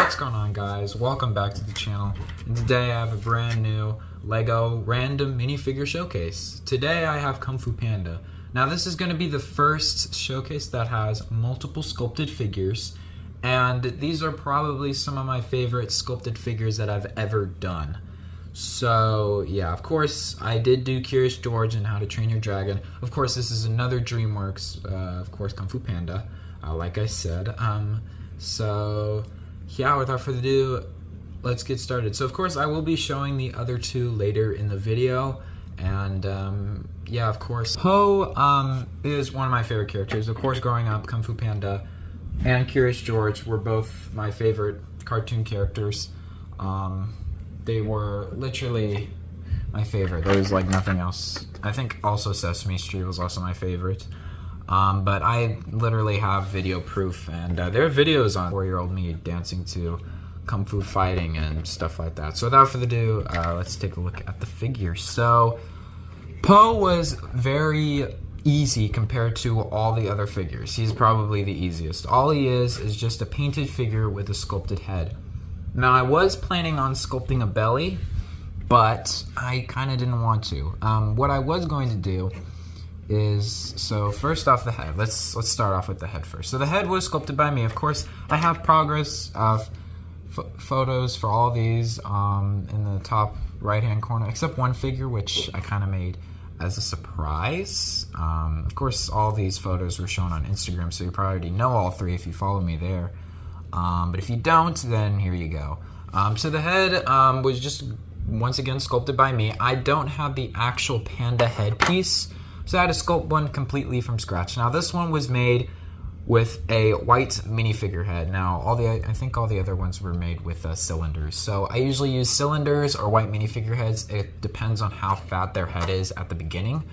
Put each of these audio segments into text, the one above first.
What's going on, guys? Welcome back to the channel, and today I have a brand new Lego random minifigure showcase. Today I have Kung Fu Panda. Now this is going to be the first showcase that has multiple sculpted figures, and these are probably some of my favorite sculpted figures that I've ever done. So yeah, of course I did do Curious George and How to Train Your Dragon. Of course this is another DreamWorks, of course Kung Fu Panda, like I said. So yeah, without further ado, let's get started. So of course I will be showing the other two later in the video, and yeah, of course Po is one of my favorite characters. Of course, growing up, Kung Fu Panda and Curious George were both my favorite cartoon characters. They were literally my favorite. There was like nothing else. I think also Sesame Street was also my favorite. But I literally have video proof, and there are videos on 4-year-old me dancing to Kung Fu fighting and stuff like that. So without further ado, let's take a look at the figures. So Po was very easy compared to all the other figures. He's probably the easiest. All he is just a painted figure with a sculpted head. Now I was planning on sculpting a belly, but I kind of didn't want to. What I was going to do is, so first off, the head. Let's start off with the head first. So the head was sculpted by me. Of course, I have progress of photos for all these in the top right-hand corner, except one figure, which I kind of made as a surprise. Of course, all these photos were shown on Instagram, so you probably already know all three if you follow me there. But if you don't, then here you go. So the head was just, once again, sculpted by me. I don't have the actual panda headpiece, so I had to sculpt one completely from scratch. Now this one was made with a white minifigure head. Now I think all the other ones were made with cylinders. So I usually use cylinders or white minifigure heads. It depends on how fat their head is at the beginning.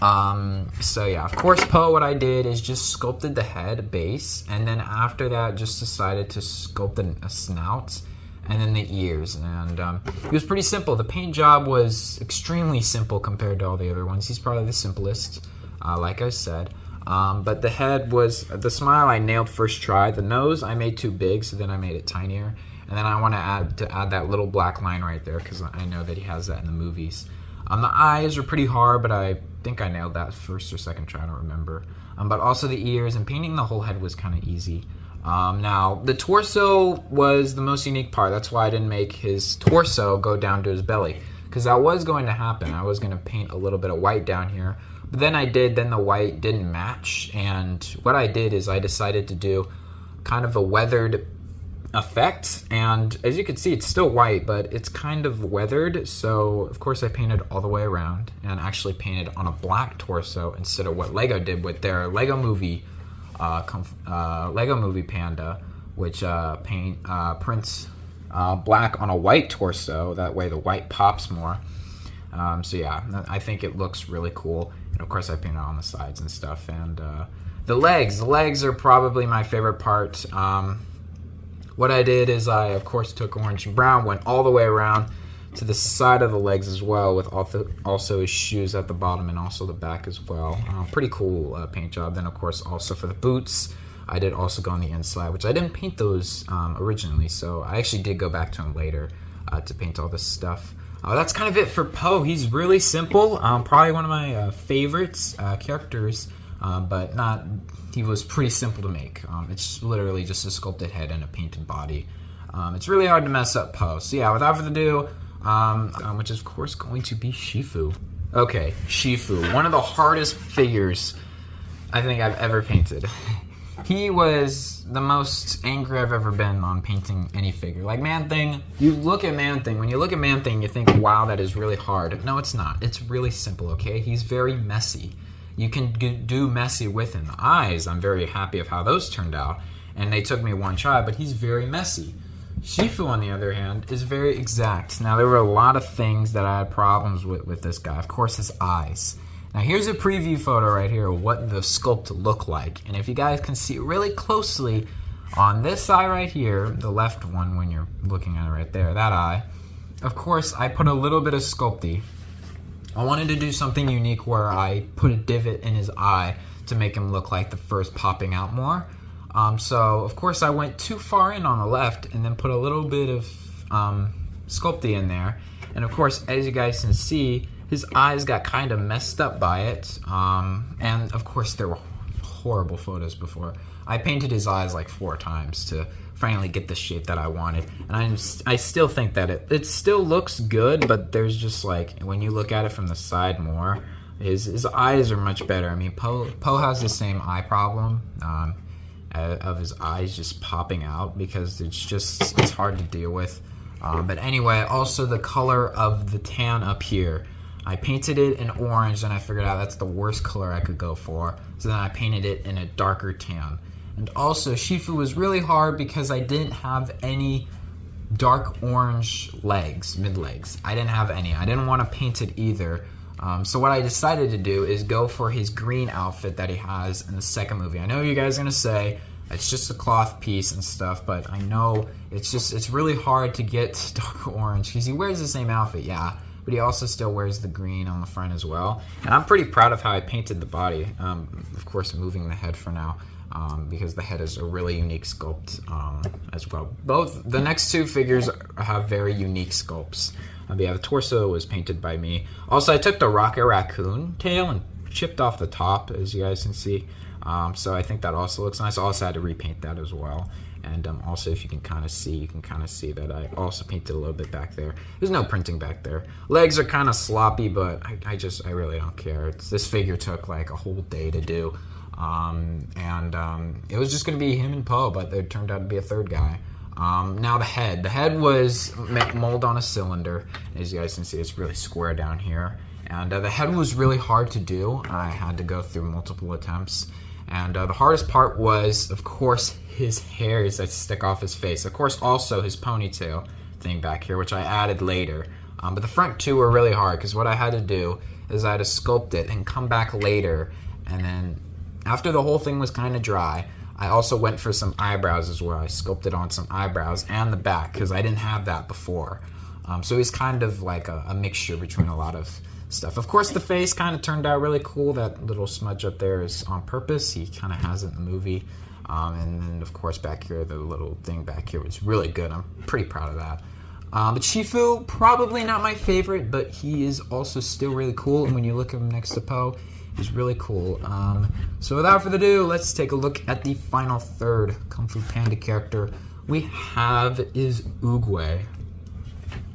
So yeah, of course Po, what I did is just sculpted the head base, and then after that just decided to sculpt a snout and then the ears, and it was pretty simple. The paint job was extremely simple compared to all the other ones. He's probably the simplest, like I said. But the head was, the smile I nailed first try. The nose I made too big, so then I made it tinier. And then I want to add that little black line right there, because I know that he has that in the movies. The eyes are pretty hard, but I think I nailed that first or second try, I don't remember. But also the ears, and painting the whole head was kind of easy. Now, the torso was the most unique part. That's why I didn't make his torso go down to his belly, because that was going to happen. I was going to paint a little bit of white down here, but then then the white didn't match, and what I did is I decided to do kind of a weathered effect, and as you can see, it's still white, but it's kind of weathered. So of course I painted all the way around, and actually painted on a black torso instead of what Lego did with their Lego Movie Panda, which prints black on a white torso. That way the white pops more. So yeah, I think it looks really cool. And of course I painted on the sides and stuff. And the legs are probably my favorite part. What I did is I, of course, took orange and brown, went all the way around to the side of the legs as well, with also his shoes at the bottom and also the back as well. Pretty cool paint job. Then, of course, also for the boots, I did also go on the inside, which I didn't paint those originally, so I actually did go back to him later to paint all this stuff. That's kind of it for Po. He's really simple. Probably one of my favorites characters, but he was pretty simple to make. It's literally just a sculpted head and a painted body. It's really hard to mess up Po. So yeah, without further ado, which is of course going to be Shifu. Okay, Shifu, one of the hardest figures I think I've ever painted. He was the most angry I've ever been on painting any figure. Like Man-Thing, you look at Man-Thing, when you look at Man-Thing, you think, wow, that is really hard. No, it's not. It's really simple, okay? He's very messy. You can do messy with him. The eyes, I'm very happy of how those turned out, and they took me one try, but he's very messy. Shifu, on the other hand, is very exact. Now, there were a lot of things that I had problems with this guy. Of course, his eyes. Now, here's a preview photo right here of what the sculpt looked like. And if you guys can see really closely, on this eye right here, the left one when you're looking at it right there, that eye, of course, I put a little bit of Sculpey. I wanted to do something unique where I put a divot in his eye to make him look like the first popping out more. So of course I went too far in on the left and then put a little bit of Sculpey in there. And of course, as you guys can see, his eyes got kind of messed up by it. And of course there were horrible photos before. I painted his eyes like 4 times to finally get the shape that I wanted. And I still think that it still looks good, but there's just like, when you look at it from the side more, his eyes are much better. I mean, Poe has the same eye problem of his eyes just popping out because it's hard to deal with. But anyway, also the color of the tan up here. I painted it in orange and I figured out that's the worst color I could go for. So then I painted it in a darker tan. And also Shifu was really hard because I didn't have any dark orange legs, mid legs. I didn't have any. I didn't want to paint it either. So what I decided to do is go for his green outfit that he has in the second movie. I know you guys are going to say it's just a cloth piece and stuff, but I know it's really hard to get dark orange because he wears the same outfit, yeah, but he also still wears the green on the front as well. And I'm pretty proud of how I painted the body. Of course, moving the head for now, because the head is a really unique sculpt as well. Both the next 2 figures have very unique sculpts. Yeah, the torso was painted by me. Also, I took the Rocket Raccoon tail and chipped off the top, as you guys can see. So I think that also looks nice. I also had to repaint that as well. And also, if you can kind of see, that I also painted a little bit back there. There's no printing back there. Legs are kind of sloppy, but I really don't care. This figure took like a whole day to do. It was just going to be him and Poe, but there turned out to be a third guy. Now the head. The head was molded on a cylinder. As you guys can see, it's really square down here. And the head was really hard to do. I had to go through multiple attempts. And the hardest part was, of course, his hairs that stick off his face. Of course, also his ponytail thing back here, which I added later. But the front 2 were really hard because what I had to do is I had to sculpt it and come back later. And then after the whole thing was kind of dry, I also went for some eyebrows as well. I sculpted on some eyebrows and the back because I didn't have that before. So he's kind of like a mixture between a lot of stuff. Of course, the face kind of turned out really cool. That little smudge up there is on purpose. He kind of has it in the movie. And then, of course, back here, the little thing back here was really good. I'm pretty proud of that. But Shifu, probably not my favorite, but he is also still really cool. And when you look at him next to Poe, he's really cool. So without further ado, let's take a look at the final third Kung Fu Panda character we have is Oogway.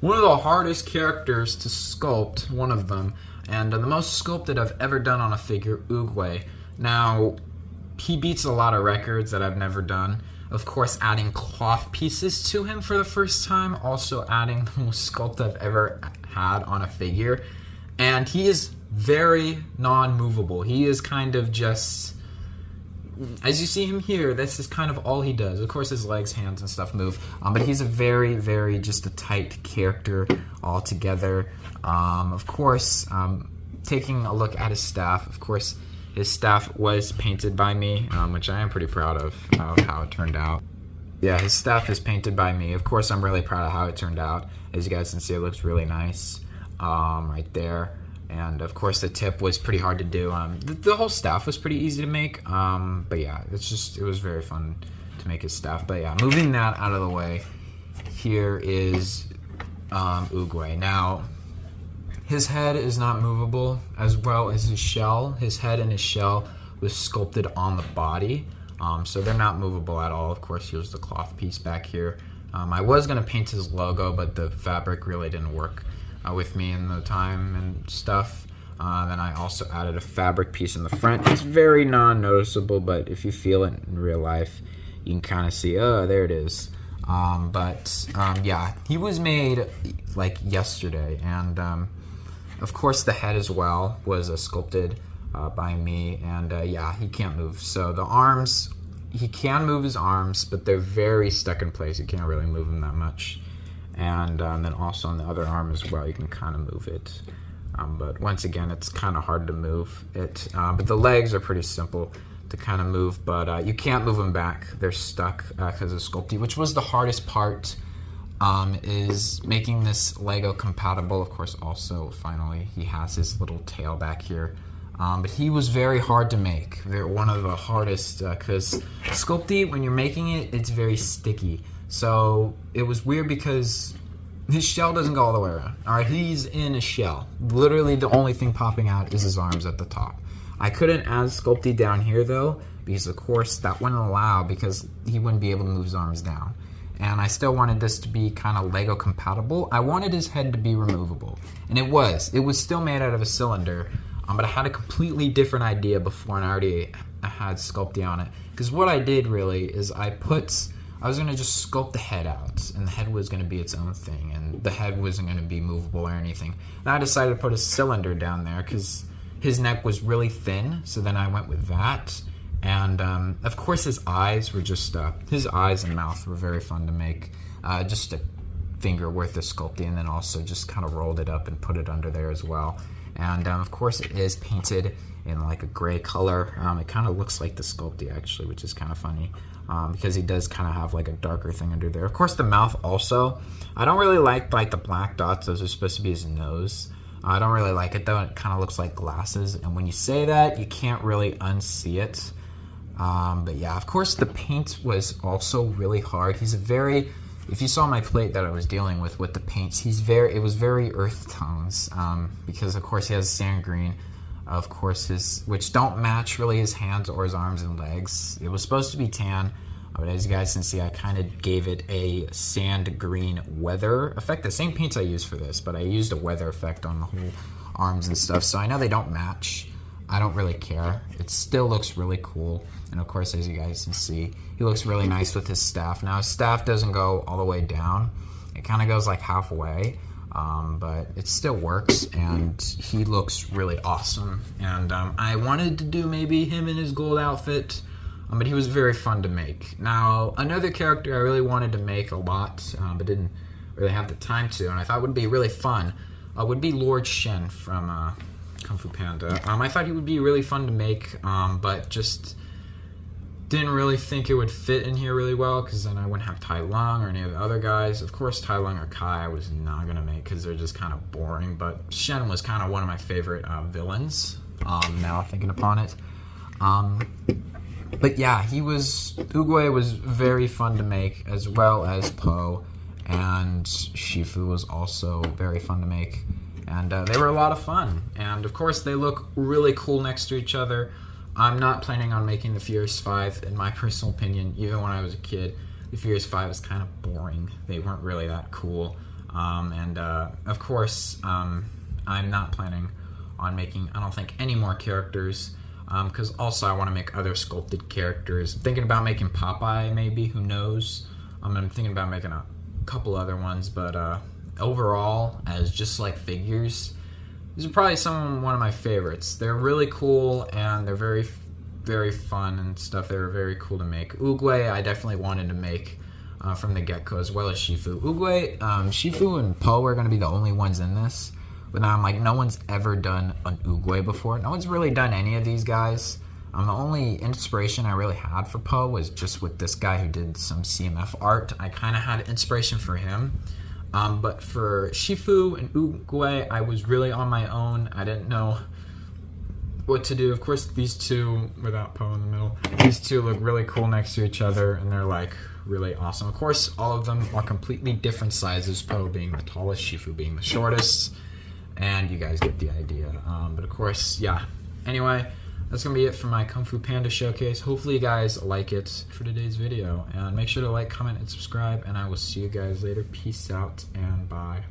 One of the hardest characters to sculpt, one of them, and the most sculpted I've ever done on a figure, Oogway. Now, he beats a lot of records that I've never done. Of course, adding cloth pieces to him for the first time, also adding the most sculpt I've ever had on a figure. And he is very non-movable. He is kind of just, as you see him here, this is kind of all he does. Of course, his legs, hands, and stuff move, but he's a very, very just a tight character altogether. Of course, taking a look at his staff, of course, his staff was painted by me, which I am pretty proud of how it turned out. Yeah, his staff is painted by me. Of course, I'm really proud of how it turned out. As you guys can see, it looks really nice right there. And of course, the tip was pretty hard to do. The whole staff was pretty easy to make. But yeah, it was very fun to make his staff. But yeah, moving that out of the way, here is Oogway. Now, his head is not movable, as well as his shell. His head and his shell was sculpted on the body. So they're not movable at all. Of course, here's the cloth piece back here. I was going to paint his logo, but the fabric really didn't work with me in the time and stuff. Then I also added a fabric piece in the front. It's very non-noticeable, but if you feel it in real life, you can kind of see, oh, there it is. Yeah, he was made like yesterday, and of course the head as well was sculpted by me, and yeah, he can't move. So the arms, he can move his arms, but they're very stuck in place. You can't really move them that much. And then also on the other arm as well, you can kind of move it. But once again, it's kind of hard to move it. But the legs are pretty simple to kind of move, but you can't move them back. They're stuck because of sculpting, which was the hardest part, is making this Lego compatible. Of course, also, finally, he has his little tail back here. But he was very hard to make. One of the hardest, because Sculpey, when you're making it, it's very sticky. So it was weird because his shell doesn't go all the way around. Alright, he's in a shell. Literally the only thing popping out is his arms at the top. I couldn't add Sculpey down here though, because of course that wouldn't allow, because he wouldn't be able to move his arms down. And I still wanted this to be kind of Lego compatible. I wanted his head to be removable. And it was. It was still made out of a cylinder. But I had a completely different idea before, and I already had Sculpey on it. Because what I did really is I was going to just sculpt the head out, and the head was going to be its own thing, and the head wasn't going to be movable or anything. And I decided to put a cylinder down there because his neck was really thin, so then I went with that. And of course his eyes were just, his eyes and mouth were very fun to make. Just a finger worth of Sculpey, and then also just kind of rolled it up and put it under there as well. And of course it is painted in like a gray color. It kind of looks like the Sculpey actually, which is kind of funny because he does kind of have like a darker thing under there. Of course the mouth also. I don't really like the black dots. Those are supposed to be his nose. I don't really like it though. It kind of looks like glasses. And when you say that, you can't really unsee it. But yeah, of course the paint was also really hard. He's a very... If you saw my plate that I was dealing with the paints, it was very earth tones, because of course he has sand green, of course which don't match really his hands or his arms and legs. It was supposed to be tan, but as you guys can see, I kind of gave it a sand green weather effect. The same paints I used for this, but I used a weather effect on the whole arms and stuff, so I know they don't match. I don't really care. It still looks really cool. And of course, as you guys can see, he looks really nice with his staff. Now his staff doesn't go all the way down. It kind of goes like halfway, but it still works, and he looks really awesome. And I wanted to do maybe him in his gold outfit, but he was very fun to make. Now, another character I really wanted to make a lot, but didn't really have the time to, and I thought would be really fun, would be Lord Shen from Kung Fu Panda. I thought he would be really fun to make, but just didn't really think it would fit in here really well, because then I wouldn't have Tai Lung or any of the other guys. Of course, Tai Lung or Kai I was not going to make because they're just kind of boring, but Shen was kind of one of my favorite villains, now thinking upon it. But yeah, Oogway was very fun to make, as well as Po, and Shifu was also very fun to make. And they were a lot of fun. And of course, they look really cool next to each other. I'm not planning on making the Furious 5, in my personal opinion. Even when I was a kid, the Furious 5 was kind of boring. They weren't really that cool. Of course, I'm not planning on making, I don't think, any more characters. Because also I want to make other sculpted characters. I'm thinking about making Popeye, maybe. Who knows? I'm thinking about making a couple other ones, but... overall, as just like figures, these are probably one of my favorites. They're really cool, and they're very, very fun and stuff. They were very cool to make. Oogway, I definitely wanted to make from the get-go, as well as Shifu. Oogway, Shifu and Po are going to be the only ones in this. But now I'm like, no one's ever done an Oogway before. No one's really done any of these guys. The only inspiration I really had for Po was just with this guy who did some CMF art. I kind of had inspiration for him. But for Shifu and Oogway, I was really on my own. I didn't know what to do. Of course, these two, without Po in the middle, these two look really cool next to each other, and they're like really awesome. Of course, all of them are completely different sizes, Po being the tallest, Shifu being the shortest, and you guys get the idea. But of course, yeah. Anyway, that's going to be it for my Kung Fu Panda showcase. Hopefully you guys like it for today's video. And make sure to like, comment, and subscribe. And I will see you guys later. Peace out and bye.